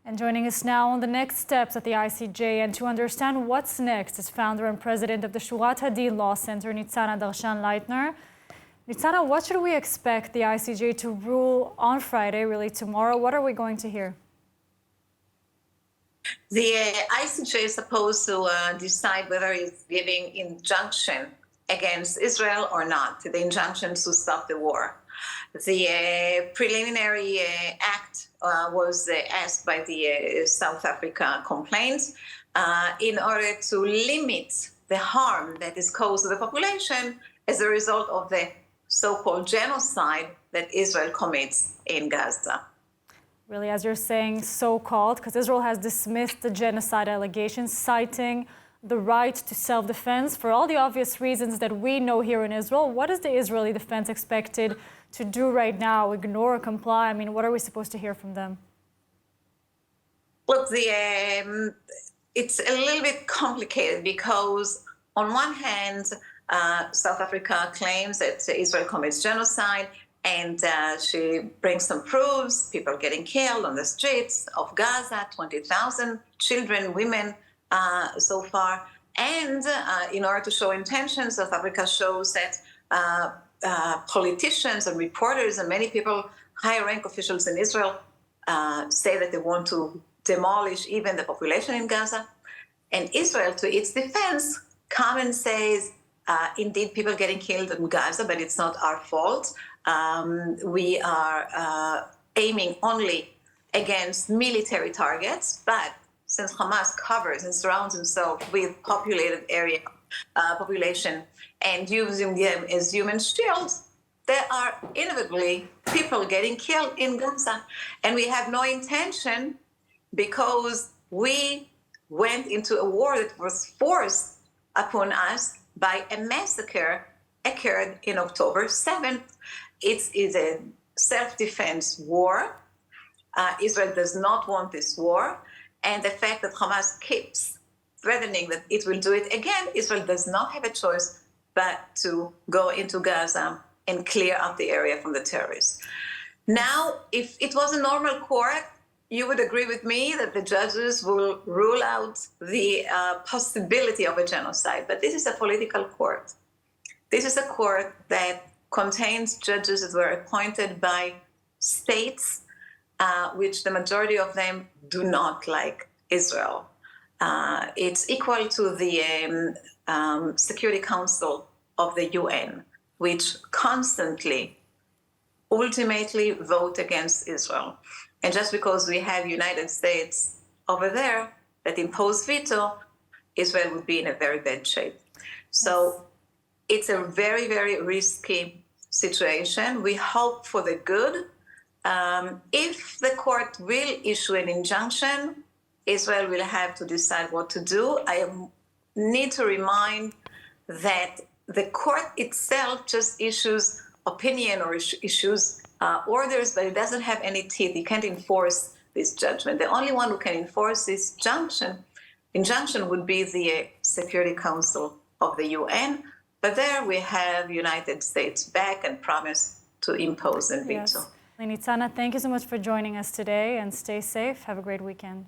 And joining us now on the next steps at the ICJ and to understand what's next is founder and president of the Shurat Hadin Law Center, Nitsana Darshan-Leitner. Nitsana, what should we expect the ICJ to rule on Friday, really tomorrow? What are we going to hear? The ICJ is supposed to decide whether it's giving injunction against Israel or not, the injunction to stop the war. The preliminary act was asked by the South Africa complaints in order to limit the harm that is caused to the population as a result of the so-called genocide that Israel commits in Gaza. Really, as you're saying, so-called, because Israel has dismissed the genocide allegations, citing the right to self-defense for all the obvious reasons that we know here in Israel. What is the Israeli defense expected to do right now? Ignore or comply? I mean, what are we supposed to hear from them? Look, it's a little bit complicated because on one hand, South Africa claims that Israel commits genocide, and she brings some proofs, people getting killed on the streets of Gaza, 20,000 children, women so far. And in order to show intention, South Africa shows that politicians and reporters and many people, high-rank officials in Israel, say that they want to demolish even the population in Gaza. And Israel, to its defense, comes and says, indeed, people getting killed in Gaza, but it's not our fault. We are aiming only against military targets, but since Hamas covers and surrounds himself with populated population and using them as human shields, there are inevitably people getting killed in Gaza. And we have no intention, because we went into a war that was forced upon us by a massacre occurred in October 7th. It is a self-defense war. Israel does not want this war. And the fact that Hamas keeps threatening that it will do it again, Israel does not have a choice but to go into Gaza and clear out the area from the terrorists. Now, if it was a normal court, you would agree with me that the judges will rule out the possibility of a genocide. But this is a political court. This is a court that contains judges that were appointed by states, which the majority of them do not like Israel. It's equal to the Security Council of the UN, which constantly, ultimately vote against Israel. And just because we have United States over there that impose veto, Israel would be in a very bad shape. So it's a very, very risky situation. We hope for the good. If the court will issue an injunction, Israel will have to decide what to do. I need to remind that the court itself just issues opinion or issues orders, but it doesn't have any teeth. You can't enforce this judgment. The only one who can enforce this injunction would be the Security Council of the UN. But there we have United States back and promise to impose and veto. Yes. Nitsana, thank you so much for joining us today, and stay safe. Have a great weekend.